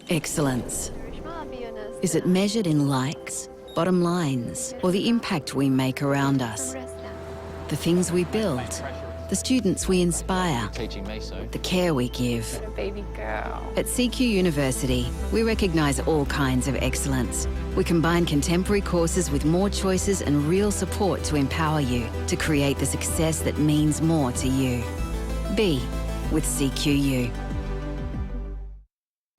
Excellence. Is it measured in likes, bottom lines, or the impact we make around us? The things we build, the students we inspire, the care we give. Baby girl. At CQ University, we recognise all kinds of excellence. We combine contemporary courses with more choices and real support to empower you to create the success that means more to you. Be with CQU.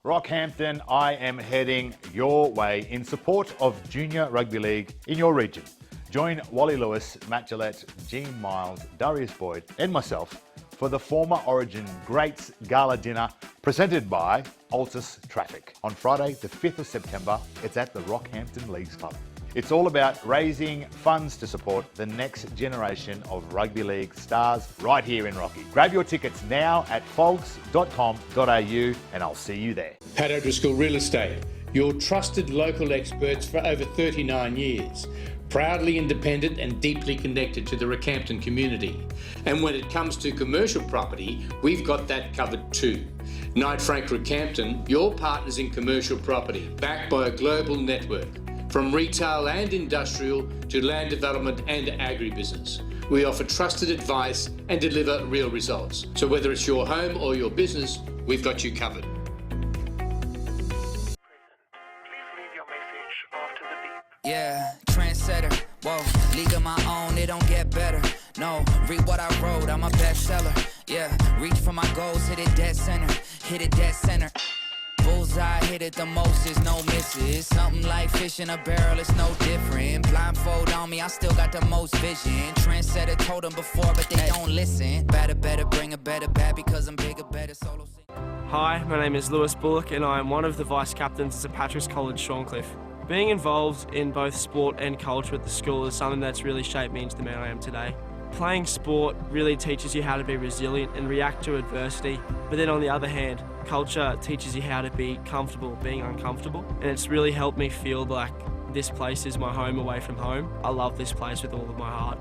Rockhampton, I am heading your way in support of Junior Rugby League in your region. Join Wally Lewis, Matt Gillette, Gene Miles, Darius Boyd and myself for the former Origin Greats Gala Dinner presented by Altus Traffic. On Friday, the 5th of September, it's at the Rockhampton Leagues Club. It's all about raising funds to support the next generation of rugby league stars right here in Rocky. Grab your tickets now at fogs.com.au and I'll see you there. Pat O'Driscoll Real Estate, your trusted local experts for over 39 years. Proudly independent and deeply connected to the Rockhampton community. And when it comes to commercial property, we've got that covered too. Knight Frank Rockhampton, your partners in commercial property, backed by a global network. From retail and industrial to land development and agribusiness. We offer trusted advice and deliver real results. So whether it's your home or your business, we've got you covered. Yeah, trendsetter, whoa, league of my own, it don't get better. No, read what I wrote, I'm a bestseller. Yeah, reach for my goals, hit it dead center, hit it dead center. Bullseye, hit it the most, is no misses. Something like fish in a barrel, it's no different. Blindfold on me, I still got the most vision. Trendsetter told them before, but they don't listen. Better, bring a better bat because I'm bigger, better solo. Hi, my name is Lewis Bullock and I am one of the vice captains at St Patrick's College, Shorncliffe. Being involved in both sport and culture at the school is something that's really shaped me into the man I am today. Playing sport really teaches you how to be resilient and react to adversity, but then on the other hand, culture teaches you how to be comfortable being uncomfortable, and it's really helped me feel like this place is my home away from home. I love this place with all of my heart.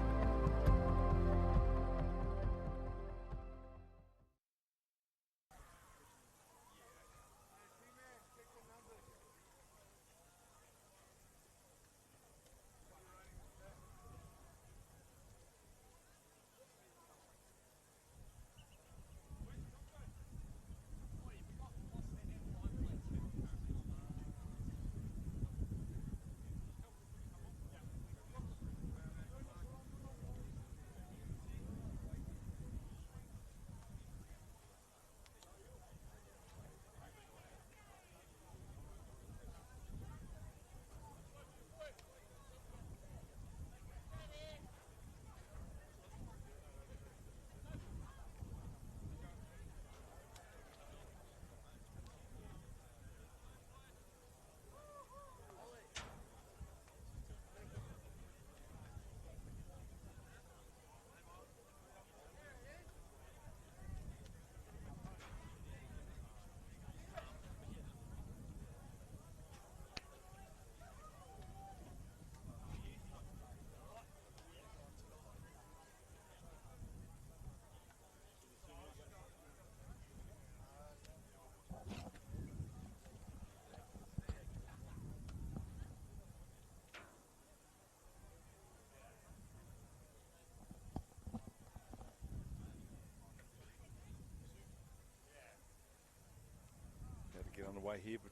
Get underway here, but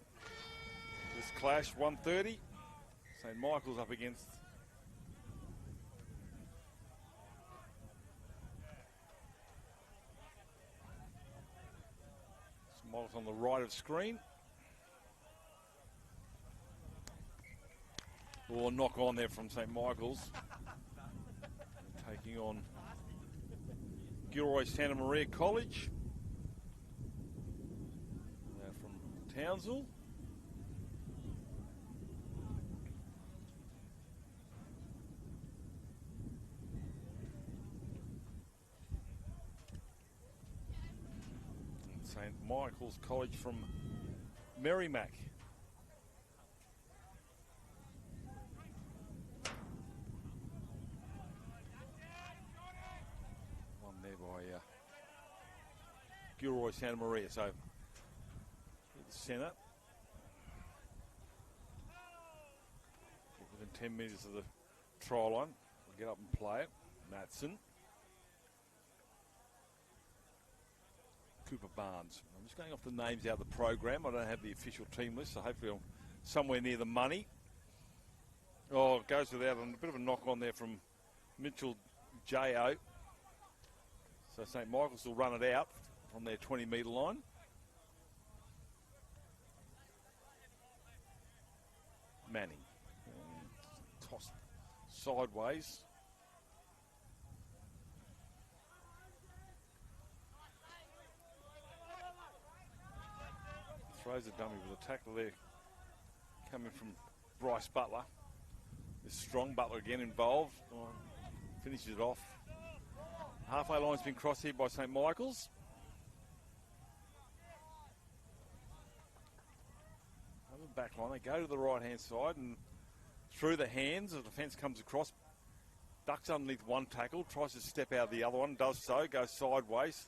this clash 1:30. St Michael's up against St Michael's on the right of screen. Or knock on there from St Michael's. Taking on Gilroy Santa Maria College. Townsville. And St Michael's College from Merrimack. One there by Gilroy Santa Maria. So centre, 10 metres of the try line. We'll get up and play it. Matson. Cooper Barnes. I'm just going off the names out of the program. I don't have the official team list, so hopefully I'm somewhere near the money. Oh, it goes without a bit of a knock on there from Mitchell J.O. So St. Michael's will run it out from their 20-metre line. Manning. Tossed sideways. Throws a dummy with a tackle there coming from Bryce Butler. This strong Butler again involved. Finishes it off. Halfway line's been crossed here by St. Michael's. On the back line, they go to the right-hand side and through the hands, the defence comes across, ducks underneath one tackle, tries to step out of the other one, does so, goes sideways.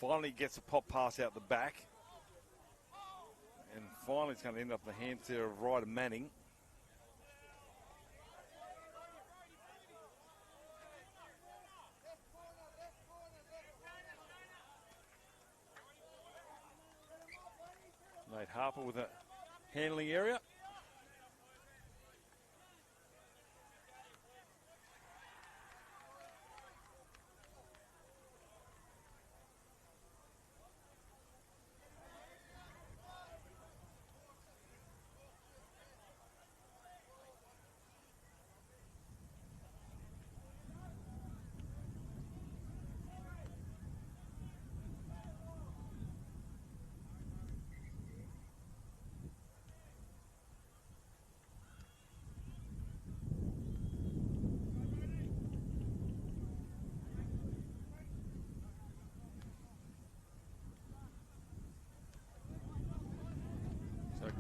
Finally gets a pop pass out the back. And finally it's going to end up in the hands there of Ryder Manning. Nate Harper with a handling area.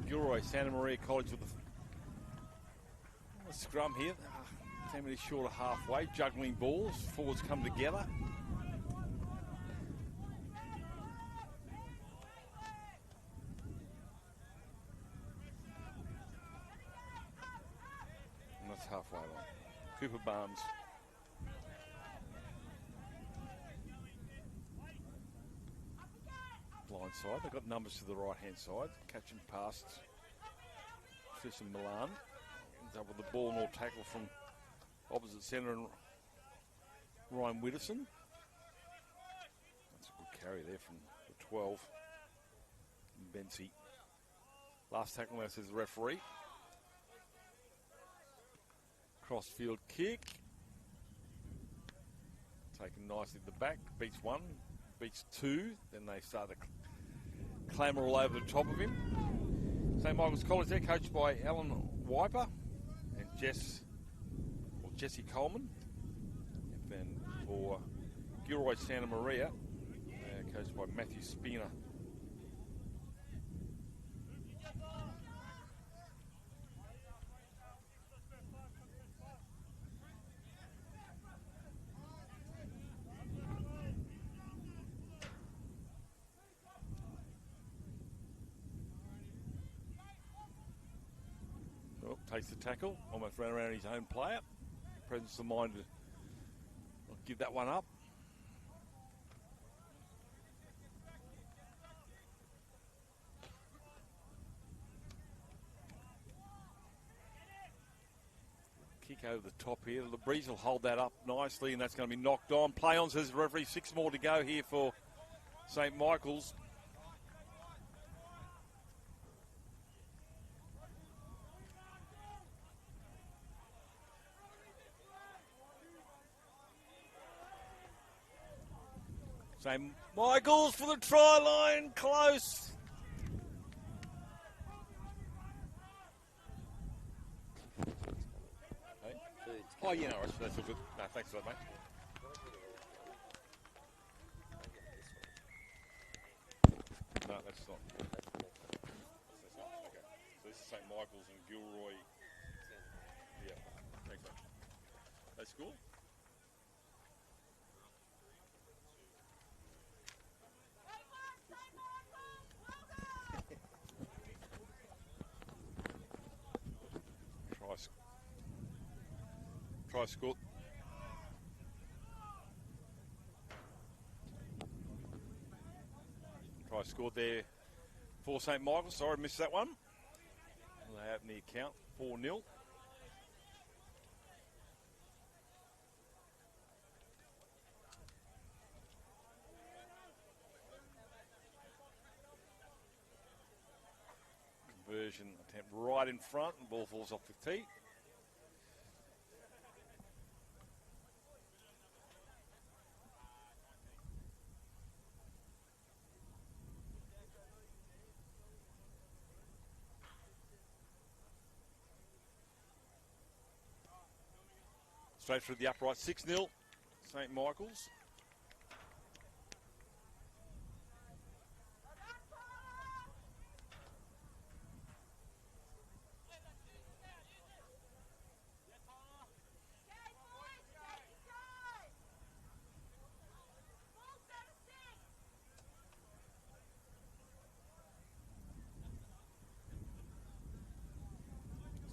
Gilroy, Santa Maria College with the scrum here. 10 minutes short of halfway, juggling balls. Forwards come together. And that's halfway line. Cooper Barnes. Blind side. They've got numbers to the right-hand side. Catching past Tristan Milan. Ends up with the ball and all tackle from opposite centre and Ryan Widdowson. That's a good carry there from the 12. Bensi. Last tackle now says the referee. Cross-field kick. Taken nicely at the back. Beats one. Beats two. Then they start to clamour all over the top of him. St. Michael's College there, coached by Alan Wiper and Jesse Coleman. And then for Gilroy Santa Maria, coached by Matthew Spina. Takes the tackle, almost ran around his own player. Presence of mind to not give that one up. Kick over the top here. The Breeze will hold that up nicely, and that's going to be knocked on. Play on, says the referee. 6 more to go here for St. Michael's. St. Michael's for the try line, close. Hey. Oh, yeah, no, that's all good. No, thanks for that, mate. No, that's not. That's not. Okay. So this is St. Michael's and Gilroy. Yeah, thanks, mate. They score? Try score. Try scored there for St Michael's. Sorry, missed that one. They open the account 4-0. Conversion attempt right in front, and ball falls off the tee. Straight through the upright, 6-0, St Michael's.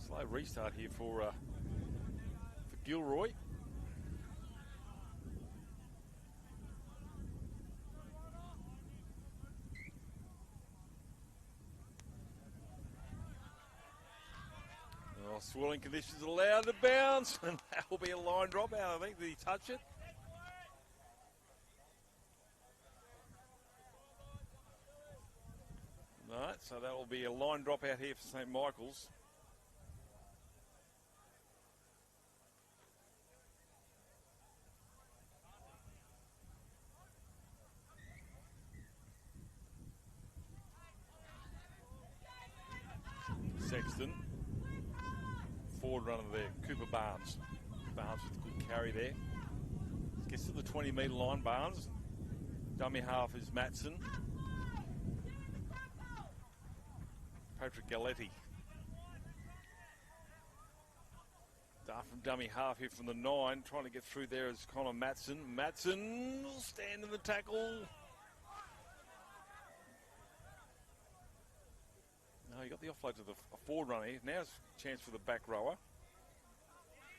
Slow restart here for Gilroy. Oh, swirling conditions allowed to bounce, and that will be a line drop out, I think. Did he touch it? No, so that will be a line drop out here for St Michael's. Sexton. Forward runner there, Cooper Barnes. Barnes with a good carry there. Gets to the 20-metre line, Barnes. Dummy half is Matson. Patrick Galletti. Dart from dummy half here from the 9. Trying to get through there is Connor Matson. Matson will stand in the tackle. No, he got the offload to the forward runner here. Now's a chance for the back rower.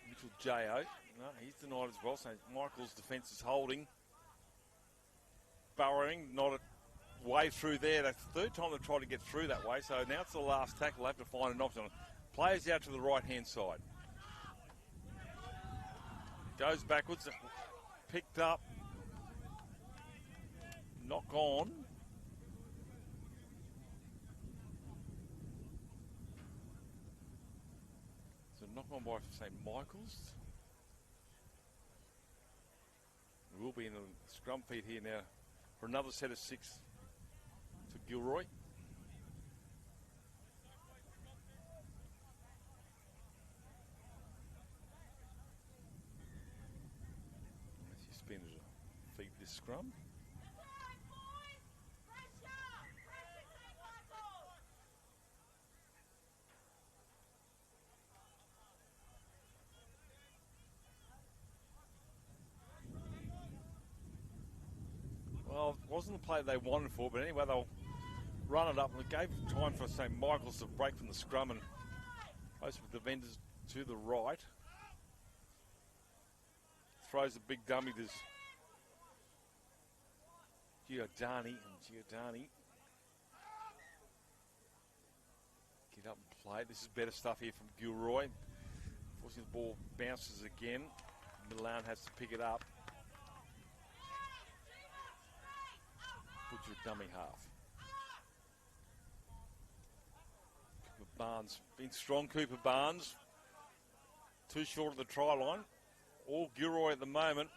Mitchell J.O. No, he's denied as well. So Michael's defence is holding. Burrowing, not a way through there. That's the third time they've tried to get through that way. So now it's the last tackle. They'll have to find an option. Players out to the right-hand side. Goes backwards. Picked up. Knock on. Knock on by St Michael's. We'll be in the scrum feed here now for another set of 6 for Gilroy. As you spin to feed this scrum. Well, it wasn't the play they wanted for, but anyway, they'll run it up, and it gave time for St Michael's to break from the scrum and close with the vendors to the right. Throws a big dummy. There's Giordani, get up and play. This is better stuff here from Gilroy. Forcing the ball bounces again. Milan has to pick it up. Butcher dummy half. Cooper Barnes, been strong, Cooper Barnes. Too short of the try line. All Gilroy at the moment.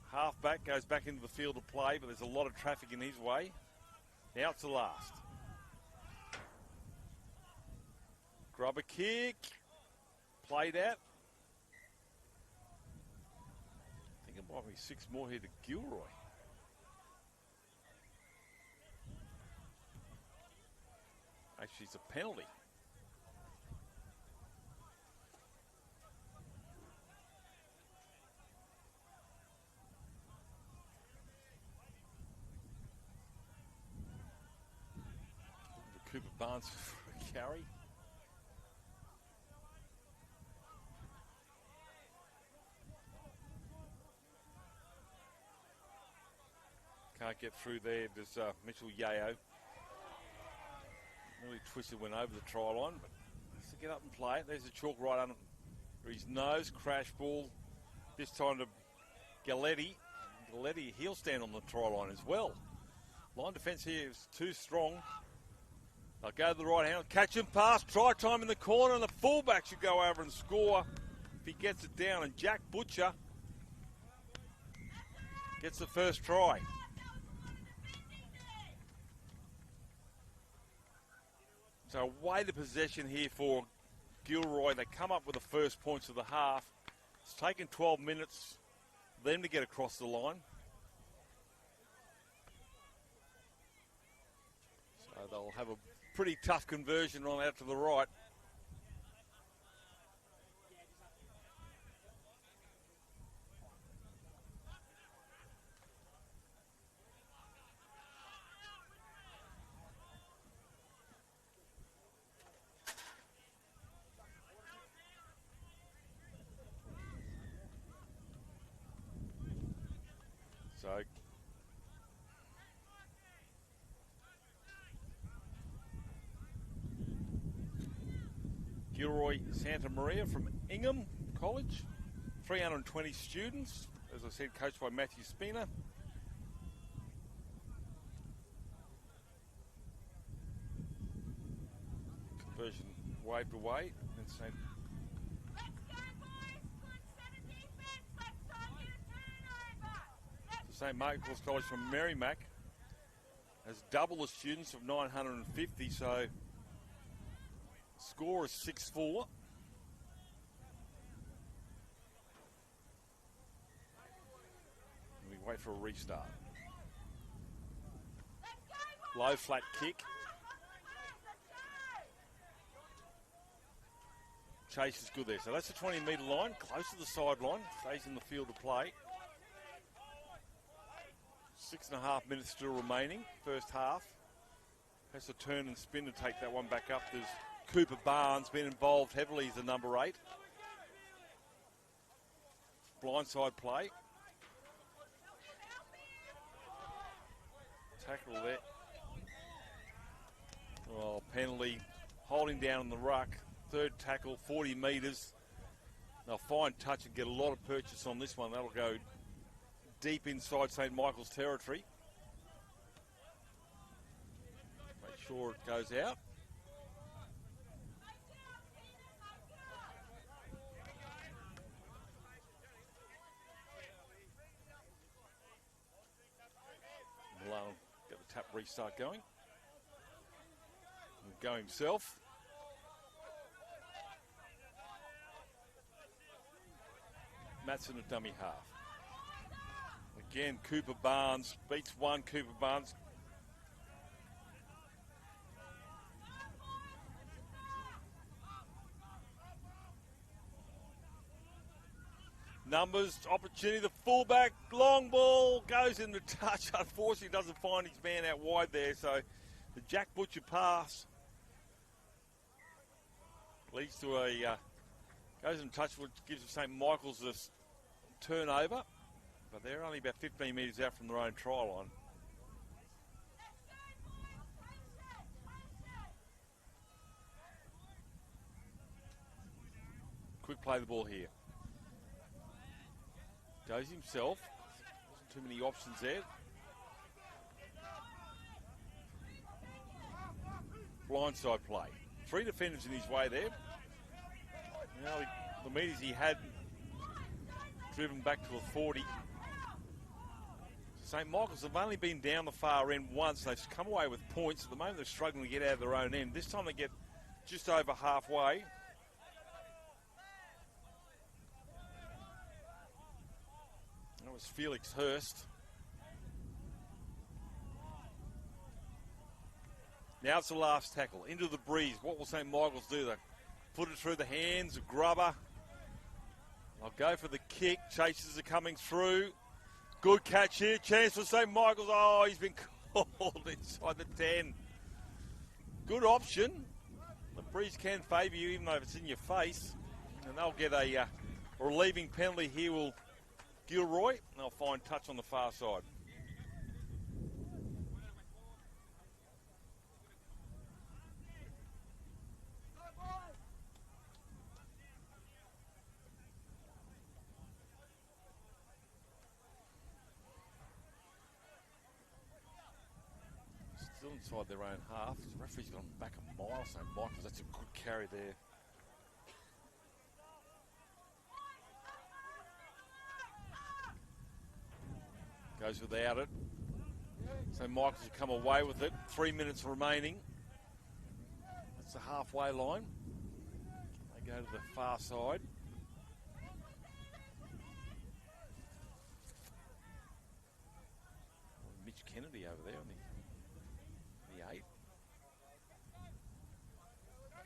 Half back, goes back into the field of play, but there's a lot of traffic in his way. Now it's the last. Grubber kick. Played out. I think it might be 6 more here to Gilroy. Actually, it's a penalty. Cooper Barnes for a carry. Can't get through there. There's Mitchell Yeo. Really twisted, went over the try line, but has to get up and play it. There's a chalk right under his nose. Crash ball. This time to Galletti. Galletti, he'll stand on the try line as well. Line defence here is too strong. They'll go to the right hand. Catch and pass. Try time in the corner, and the fullback should go over and score if he gets it down. And Jack Butcher gets the first try. So away the possession here for Gilroy. They come up with the first points of the half. It's taken 12 minutes for them to get across the line. So they'll have a pretty tough conversion on out to the right. So Gilroy Santa Maria from Ingham College, 320 students, as I said, coached by Matthew Spina. Conversion waved away. And St. Michael's College from Merrimack has double the students of 950, so score is 6-4. We wait for a restart. Low flat kick. Chase is good there. So that's the 20-metre line, close to the sideline. Stays in the field to play. 6.5 minutes still remaining, first half. Has to turn and spin to take that one back up. There's Cooper Barnes been involved heavily as the number 8. Blindside play. Tackle there. Oh, penalty. Holding down on the ruck. Third tackle, 40 metres. They'll find touch and get a lot of purchase on this one. That'll go deep inside St. Michael's territory. Make sure it goes out. Malone get the tap restart going. And go himself. Matson a dummy half. Again, Cooper Barnes beats one. Cooper Barnes. Numbers, opportunity, the fullback, long ball, goes into touch. Unfortunately, doesn't find his man out wide there. So the Jack Butcher pass leads to a, goes in touch, which gives St. Michael's this turnover. But they're only about 15 metres out from their own try line. Quick play the ball here. Goes himself. Wasn't too many options there. Blindside play. 3 defenders in his way there. Now the metres he had driven back to a 40. St. Michael's have only been down the far end once. They've come away with points. At the moment, they're struggling to get out of their own end. This time they get just over halfway. That was Felix Hurst. Now it's the last tackle. Into the breeze. What will St. Michael's do? They put it through the hands. A grubber. They'll go for the kick. Chasers are coming through. Good catch here. Chance for St. Michael's. Oh, he's been called inside the 10. Good option. The breeze can favour you even though it's in your face. And they'll get a relieving penalty here will Gilroy. And they'll find touch on the far side. Still inside their own half. The referee's gone back a mile, St Michael's. That's a good carry there. Goes without it. St Michael's will come away with it. 3 minutes remaining. That's the halfway line. They go to the far side. Mitch Kennedy over there on the 8.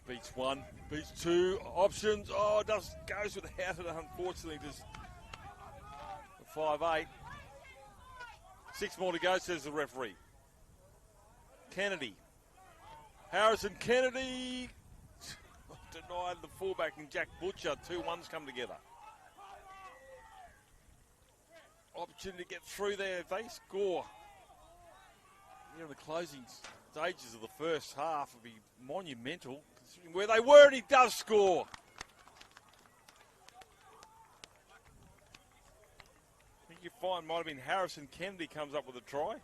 Beats one, beats two, options. Oh, goes without it, unfortunately. Just 5-8. 6 more to go, says the referee. Kennedy. Harrison Kennedy. Denied the fullback and Jack Butcher. 2-1s come together. Opportunity to get through there if they score. Yeah, in the closing stages of the first half will be monumental, considering where they were, and he does score. I think you find might have been Harrison Kennedy comes up with a try.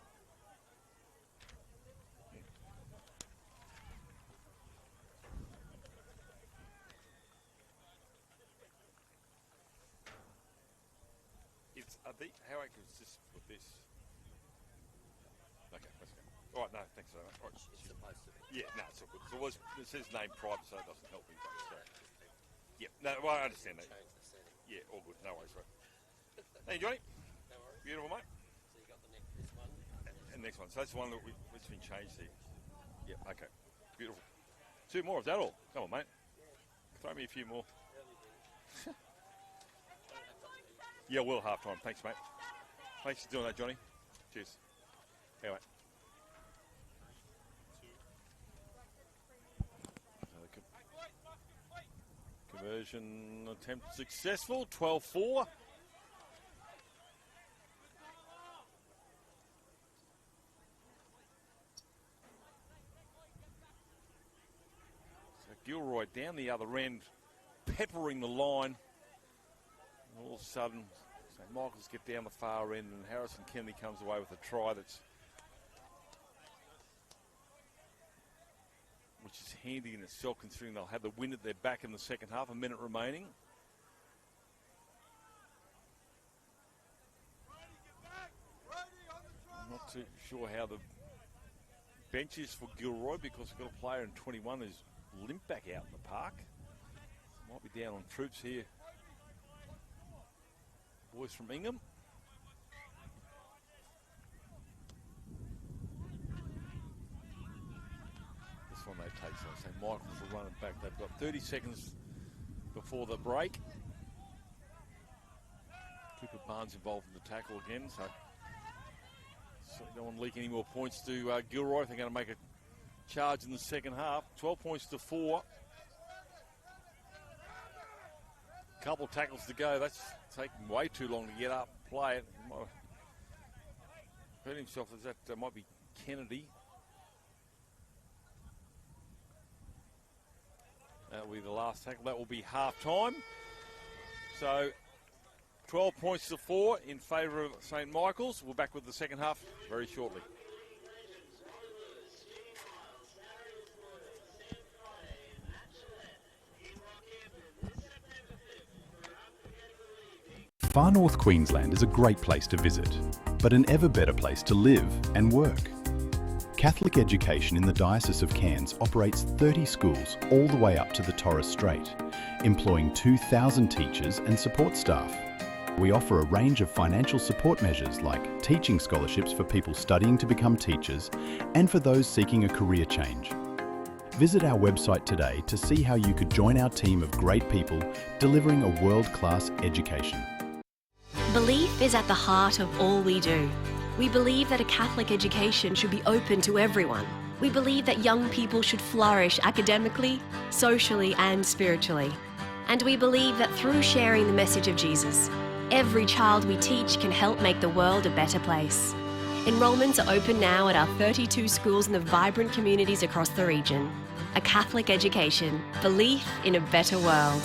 How I can just with this. Okay, let's go. All right, no, thanks so much. Right. It's supposed to be. Yeah, no, it's all good. So it says name private, so it doesn't help me. So. Yeah, no, well, I understand that. Yeah, all good. No worries, right. Hey, Johnny. No worries. Beautiful, mate. So you got this one. And next one. So that's the one that's been changed here. Yeah, okay. Beautiful. 2 more, is that all? Come on, mate. Throw me a few more. Yeah, we'll half-time. Thanks, mate. Thanks for doing that, Johnny. Cheers. Anyway. Conversion attempt successful. 12-4. So Gilroy down the other end, peppering the line. All of a sudden, St Michael's get down the far end, and Harrison Kennedy comes away with a try which is handy in itself, considering they'll have the wind at their back in the second half. A minute remaining. I'm not too sure how the bench is for Gilroy, because we've got a player in 21 who's limped back out in the park. Might be down on troops here. Boys from Ingham. This one they take, so St Michael's will run it back. They've got 30 seconds before the break. Cooper Barnes involved in the tackle again, so don't want to leak any more points to Gilroy if they're going to make a charge in the second half. 12 points to 4. Couple tackles to go. That's taking way too long to get up, play it. Might have hurt himself. That might be Kennedy. That will be the last tackle. That will be half time. So 12 points to 4 in favour of St Michael's. We're back with the second half very shortly. Far North Queensland is a great place to visit, but an ever better place to live and work. Catholic education in the Diocese of Cairns operates 30 schools all the way up to the Torres Strait, employing 2,000 teachers and support staff. We offer a range of financial support measures like teaching scholarships for people studying to become teachers and for those seeking a career change. Visit our website today to see how you could join our team of great people delivering a world-class education. Belief is at the heart of all we do. We believe that a Catholic education should be open to everyone. We believe that young people should flourish academically, socially, and spiritually. And we believe that through sharing the message of Jesus, every child we teach can help make the world a better place. Enrolments are open now at our 32 schools in the vibrant communities across the region. A Catholic education, belief in a better world.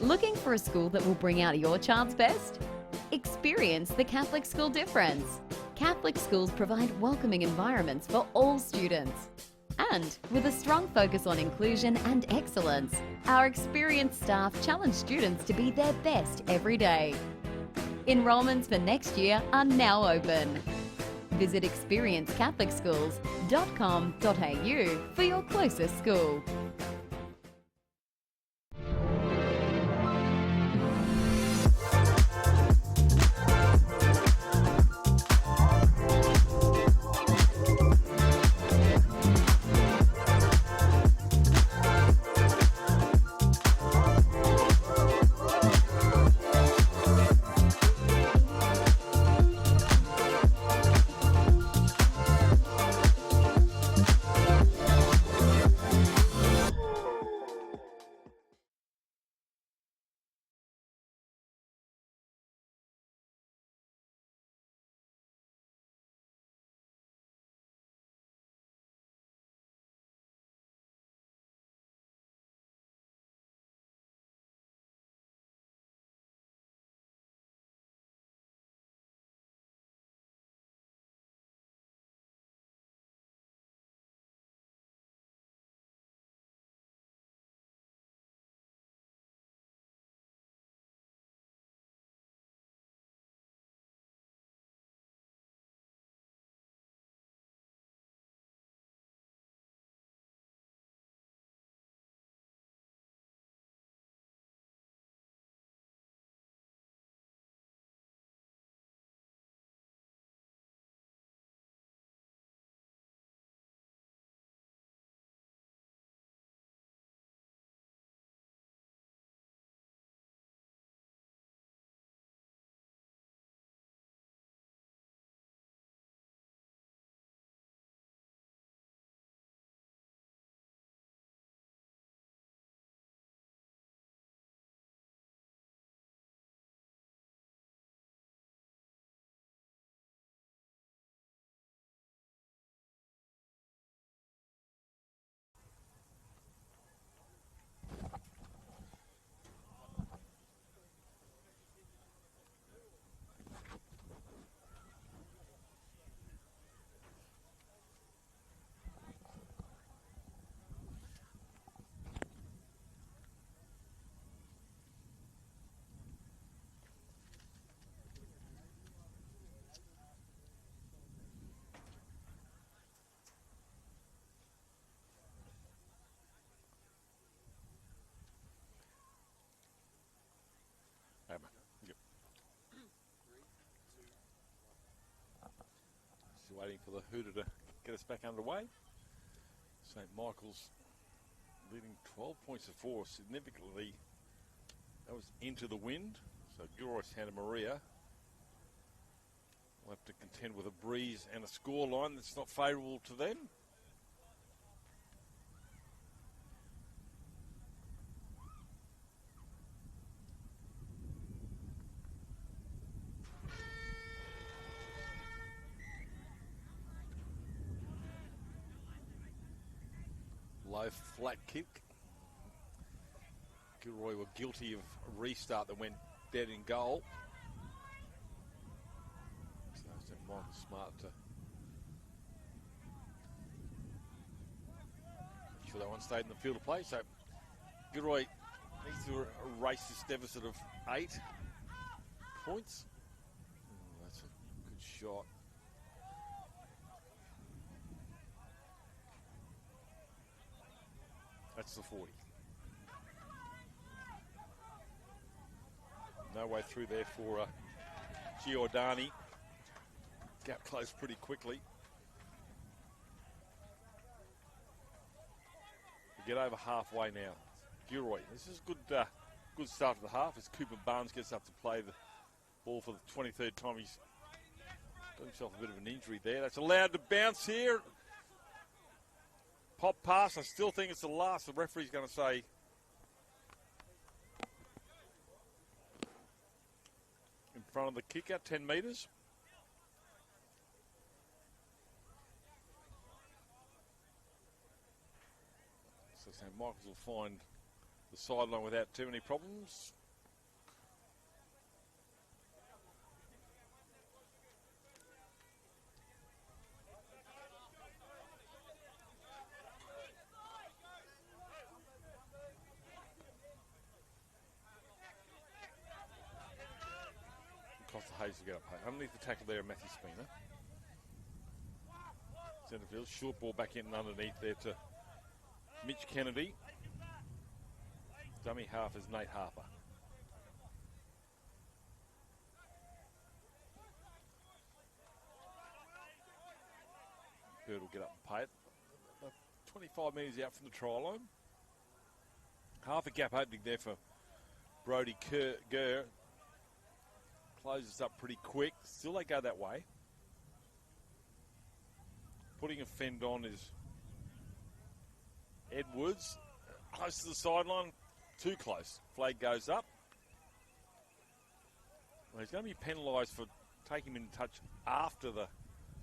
Looking for a school that will bring out your child's best? Experience the Catholic school difference. Catholic schools provide welcoming environments for all students. And with a strong focus on inclusion and excellence, our experienced staff challenge students to be their best every day. Enrolments for next year are now open. Visit experiencecatholicschools.com.au for your closest school. Yep. Still waiting for the hooter to get us back underway. St Michael's leading 12 points to 4, significantly. That was into the wind. So Gilroy Santa Maria will have to contend with a breeze and a score line that's not favourable to them. Low flat kick. Gilroy were guilty of a restart that went dead in goal. So St Michael's smart to make sure that one stayed in the field of play. So Gilroy needs to erase this deficit of 8 points. That's a good shot. That's the 40. No way through there for Giordani. Gap closed pretty quickly. We get over halfway now. Gilroy, this is a good start to the half as Cooper Barnes gets up to play the ball for the 23rd time. He's got himself a bit of an injury there. That's allowed to bounce here. Pop pass. I still think it's the last. The referee's going to say in front of the kicker, 10 metres. So St Michael's will find the sideline without too many problems. Hayes to get up. Underneath the tackle there, Matthew Spina. Centrefield, short ball back in and underneath there to Mitch Kennedy. Dummy half is Nate Harper. Bird will get up and pay it. 25 metres out from the try line. Half a gap opening there for Brody Gurr. Closes up pretty quick. Still they go that way. Putting a fend on is Edwards. Close to the sideline. Too close. Flag goes up. Well, he's going to be penalised for taking him in touch after the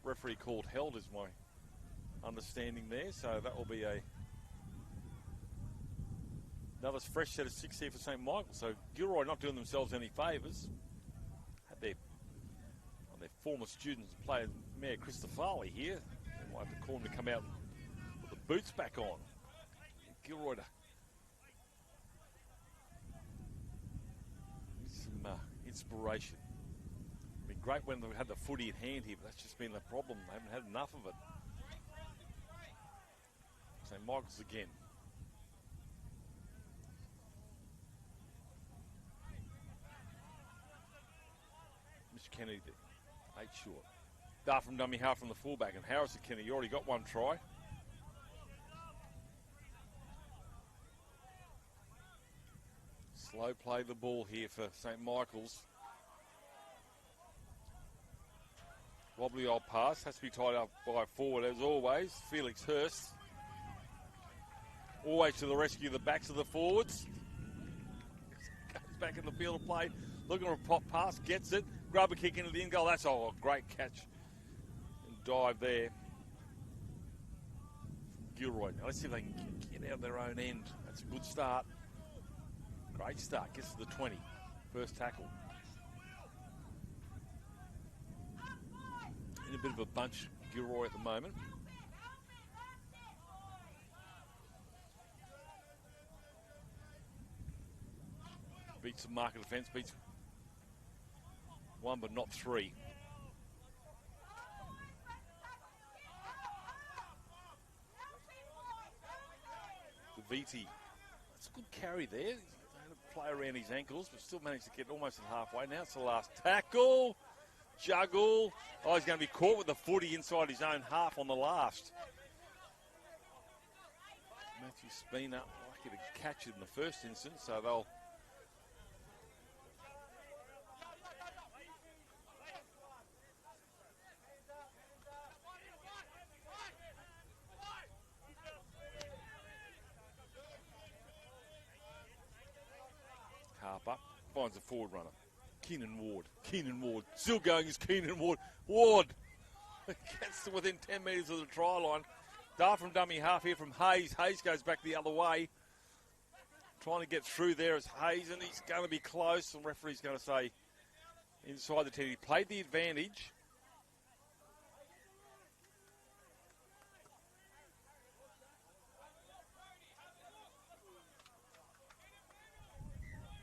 referee called held, is my understanding there. So that will be another fresh set of 6 here for St. Michael. So Gilroy not doing themselves any favours. Had their former students playing Mayor Christopherli here. They might have to call him to come out and put the boots back on. Gilroy to some inspiration. It'd been great when they had the footy in hand here, but that's just been the problem. They haven't had enough of it. St. Michael's again. Mr. Kennedy, 8 short. Dart from dummy half from the fullback, and Harrison Kennedy, you already got one try. Slow play the ball here for St. Michael's. Wobbly old pass, has to be tied up by forward as always. Felix Hurst. Always to the rescue of the backs of the forwards. Goes back in the field of play. Looking for a pop pass, gets it. Grab a kick into the in goal. That's a great catch and dive there from Gilroy. Now let's see if they can get out of their own end. That's a good start. Great start. Gets to the 20. First tackle. In a bit of a bunch, Gilroy at the moment. Beats the mark of defence. Beats one but not three. The VT. That's a good carry there. He had to play around his ankles, but still managed to get almost at halfway. Now it's the last tackle. Juggle. Oh, he's going to be caught with the footy inside his own half on the last. Matthew Spina lucky to catch it in the first instance, so they'll Harper finds a forward runner. Keenan Ward. Still going is Keenan Ward. Ward gets to within 10 metres of the try line. Dart from dummy half here from Hayes. Hayes goes back the other way. Trying to get through there is Hayes, and he's going to be close. The referee's going to say inside the 10. He played the advantage.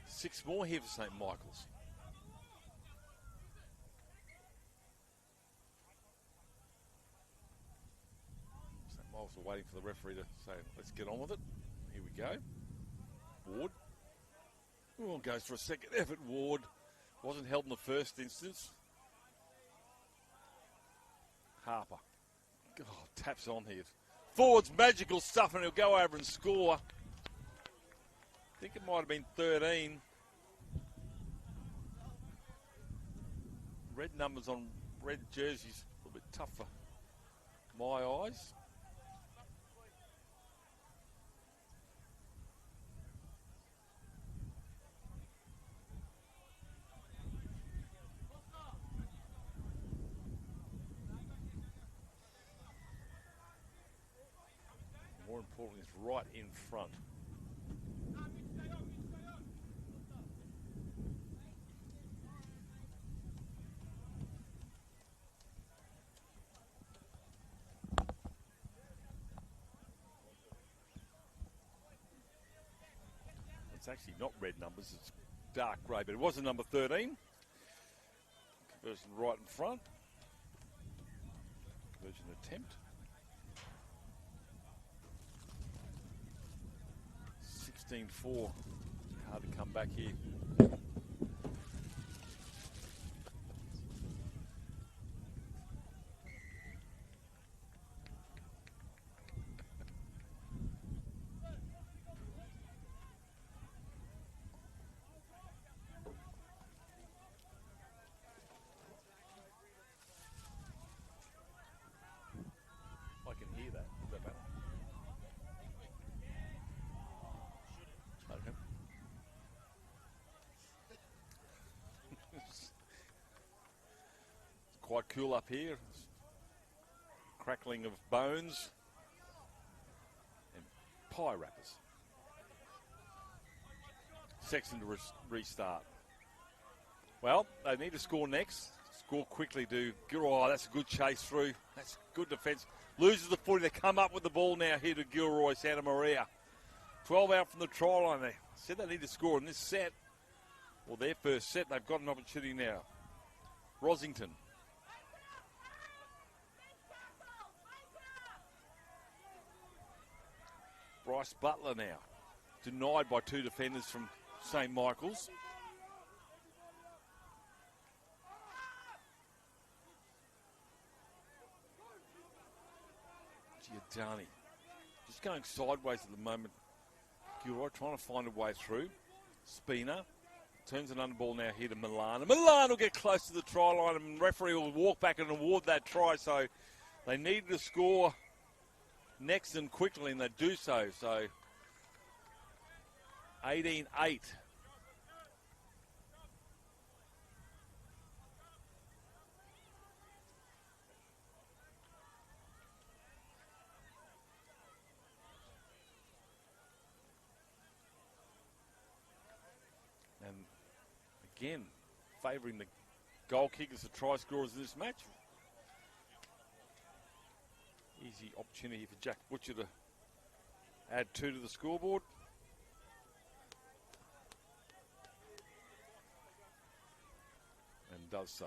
Six more here for St. Michael's. St. Michael's are waiting for the referee to say, let's get on with it. Here we go. Ward. Oh, goes for a second effort. Ward wasn't held in the first instance. Harper. Oh, taps on here. Forward's magical stuff, and he'll go over and score. I think it might have been 13. Red numbers on red jerseys, a little bit tough for my eyes. More importantly, it's right in front. It's actually not red numbers, it's dark grey, but it was a number 13. Version right in front. Version attempt. 16-4. Hard to come back here. I can hear that. Does that matter? Okay. It's quite cool up here. Crackling of bones and pie wrappers. Sexton to restart. Well, they need to score next. Score quickly to Gilroy. Oh, that's a good chase through. That's good defence. Loses the footy. They come up with the ball now here to Gilroy, Santa Maria. 12 out from the try line. They said they need to score in this set. Well, their first set. They've got an opportunity now. Rosington. Bryce Butler now. Denied by two defenders from St. Michael's. Giordani. Just going sideways at the moment. Gilroy trying to find a way through. Spina. Turns an underball now here to Milan. Milan will get close to the try line and referee will walk back and award that try. So they needed to score next and quickly, and they do so. So 18-8. And again, favouring the goal kickers, the try scorers in this match. Easy opportunity for Jack Butcher to add 2 to the scoreboard. And does so.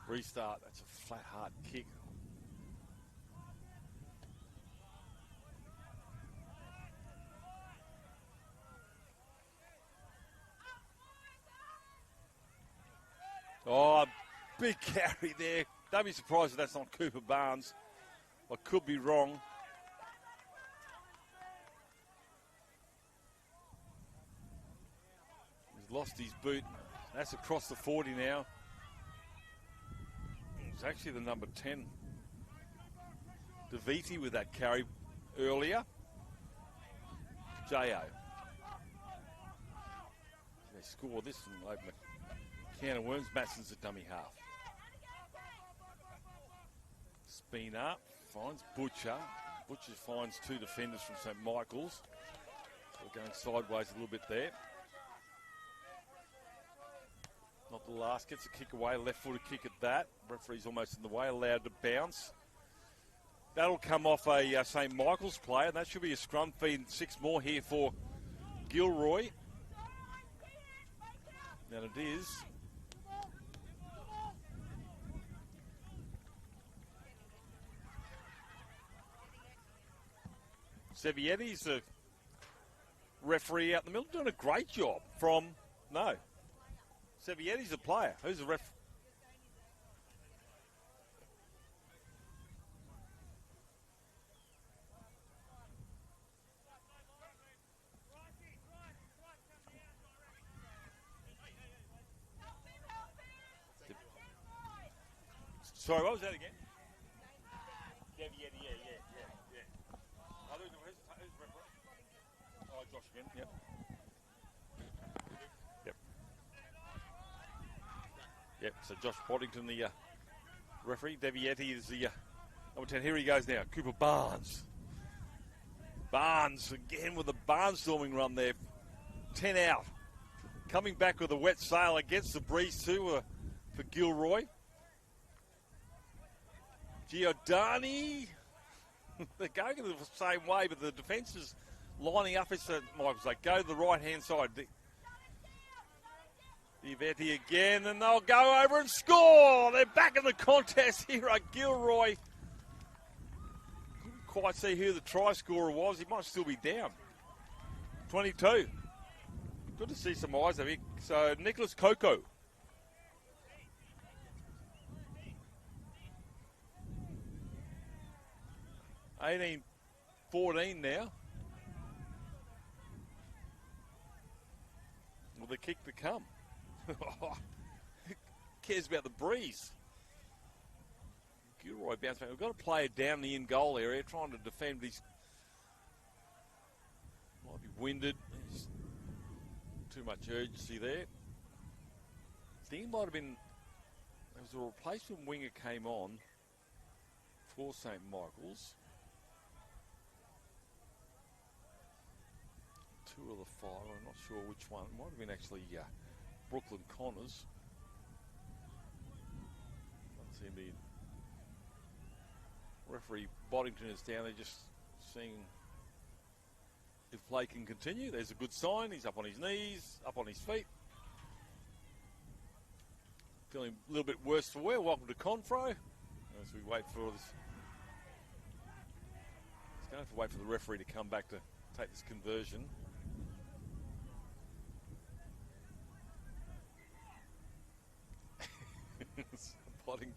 Restart, that's a flat hard kick. Oh, big carry there. Don't be surprised if that's not Cooper Barnes. I could be wrong. He's lost his boot. That's across the 40 now. It's actually the number 10. DeViti with that carry earlier. J.O. They score this and open a can of worms. Matson's a dummy half. Spina finds Butcher. Butcher finds 2 defenders from St. Michael's. We're going sideways a little bit there. Not the last, gets a kick away, left-footed kick at that. Referee's almost in the way, allowed to bounce. That'll come off a St. Michael's player, and that should be a scrum feed. 6 more here for Gilroy. And it is. Sevietti's the referee out in the middle, doing a great job from, no. Sevietti's a player. Who's the ref? Sorry, what was that again? Sevietti, yeah. Oh, who's referee? Oh, Josh again, yep. Yep, so Josh Boddington, the referee. Devietti is the number 10. Here he goes now. Cooper Barnes. Barnes again with the barnstorming run there. 10 out. Coming back with a wet sail against the breeze too for Gilroy. Giordani. They're going the same way, but the defence is lining up. It's Michael's like, go to the right-hand side. Ivetti again, and they'll go over and score. They're back in the contest here at Gilroy. Couldn't quite see who the try scorer was. He might still be down. 22. Good to see some eyes over here. So, Nicholas Coco. $18-14 now. Will the kick to come? Who cares about the breeze? Gilroy bounce back. We've got a player down the in goal area trying to defend these. Might be winded. There's too much urgency there. I think it might have been. There was a replacement winger came on for St. Michael's. Two of the five. I'm not sure which one. It might have been actually Brooklyn Connors. Don't seem to be. Referee Boddington is down there just seeing if play can continue. There's a good sign. He's up on his knees, up on his feet. Feeling a little bit worse for wear. Welcome to Confro. As we wait for this. He's going to have to wait for the referee to come back to take this conversion.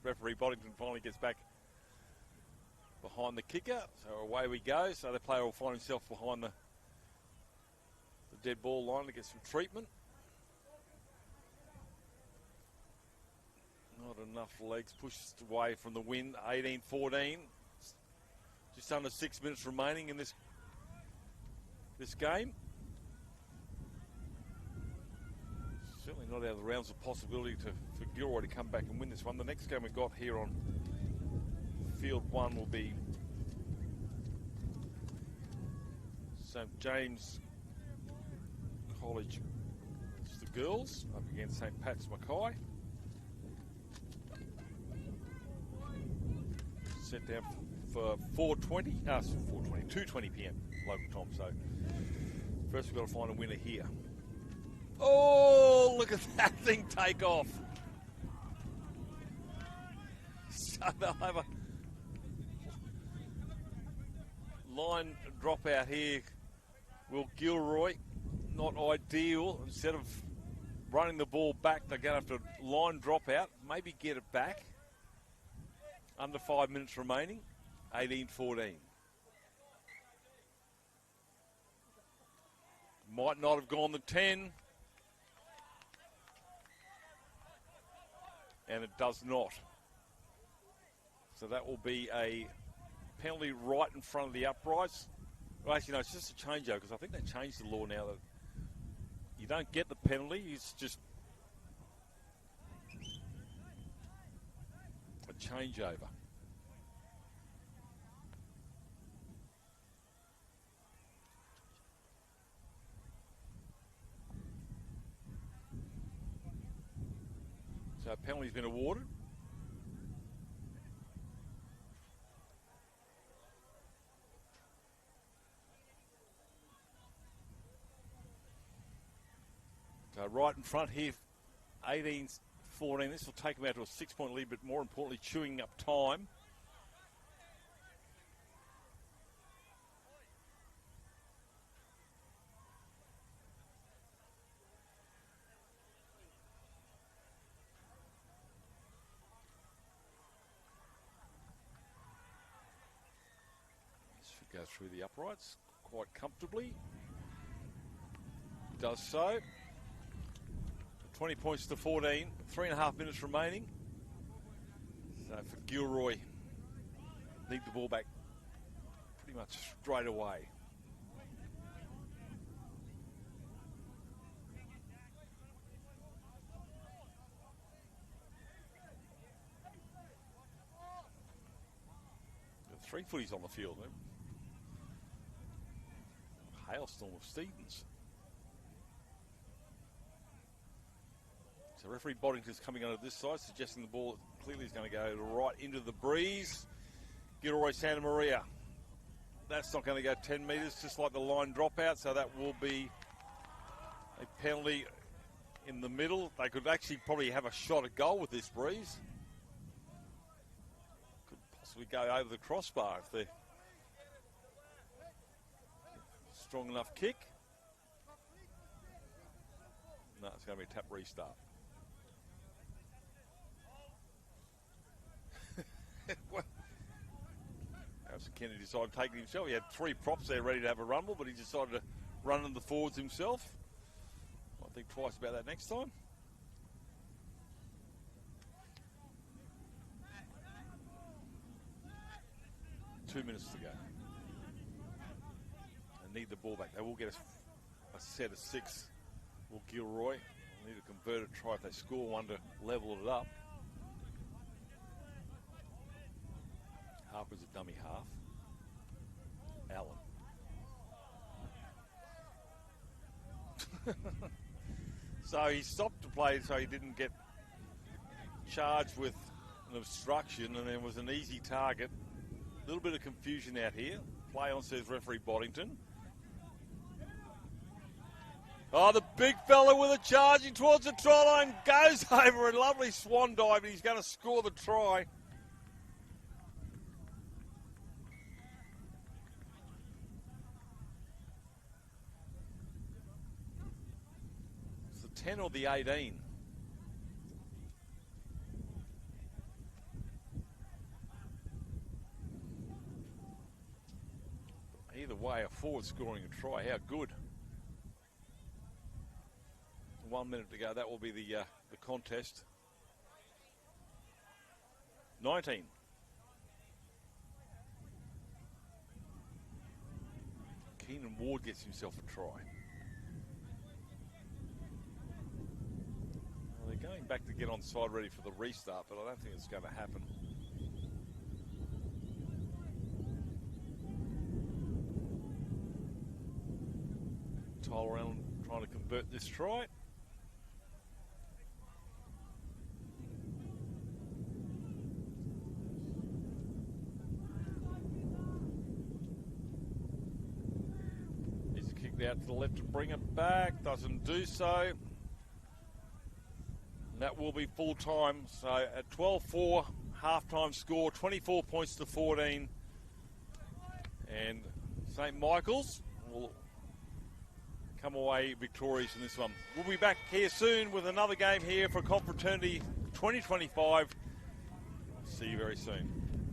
Referee Boddington finally gets back behind the kicker. So away we go. So the player will find himself behind the dead ball line to get some treatment. Not enough legs. Pushed away from the win. 18-14. Just under 6 minutes remaining in this game. Certainly not out of the realms of possibility for Gilroy to come back and win this one. The next game we've got here on Field 1 will be St. James College. It's the girls up against St. Pat's Mackay. Set down for 2:20 p.m. local time. So first we've got to find a winner here. Oh, look at that thing take off. So they'll have a line drop out here. Will Gilroy, not ideal. Instead of running the ball back, they're going to have to line drop out, maybe get it back. Under 5 minutes remaining, 18-14. Might not have gone the 10. And it does not. So that will be a penalty right in front of the uprights. Well, actually, no, it's just a changeover because I think they changed the law now that you don't get the penalty. It's just a changeover. So a penalty's been awarded. So right in front here, 18-14. This will take them out to a 6-point lead, but more importantly, chewing up time. Go through the uprights quite comfortably. Does so. 20 points to 14. 3.5 minutes remaining. So for Gilroy, need the ball back pretty much straight away. big footies on the field. Hailstorm of Stevens. So referee Boddington's coming onto this side, suggesting the ball clearly is going to go right into the breeze. Gilroy Santa Maria. That's not going to go 10 metres, just like the line dropout, so that will be a penalty in the middle. They could actually probably have a shot at goal with this breeze. Could possibly go over the crossbar if they're strong enough kick. No, it's going to be a tap restart. Well, Kennedy decided to take it himself. He had 3 props there ready to have a rumble, but he decided to run in the forwards himself. I'll think twice about that next time. Two minutes to go. They need the ball back. They will get a set of 6. Will Gilroy. They'll need a converted try if they score one to level it up. Harper's a dummy half. Allen. So he stopped to play so he didn't get charged with an obstruction, and there was an easy target. A little bit of confusion out here. Play on, says referee Boddington. Oh, the big fella with a charging towards the try line goes over a lovely swan dive, and he's going to score the try. It's the 10 or the 18. Either way, a forward scoring a try. How good. 1 minute to go. That will be the contest. 19. Keenan Ward gets himself a try. Well, they're going back to get on side ready for the restart, but I don't think it's going to happen. Tyler Allen trying to convert this try. He's kicked out to the left to bring it back. Doesn't do so. And that will be full time. So at 12-4, half-time score, 24 points to 14. And St. Michael's will come away victorious in this one. We'll be back here soon with another game here for Confraternity 2025. See you very soon.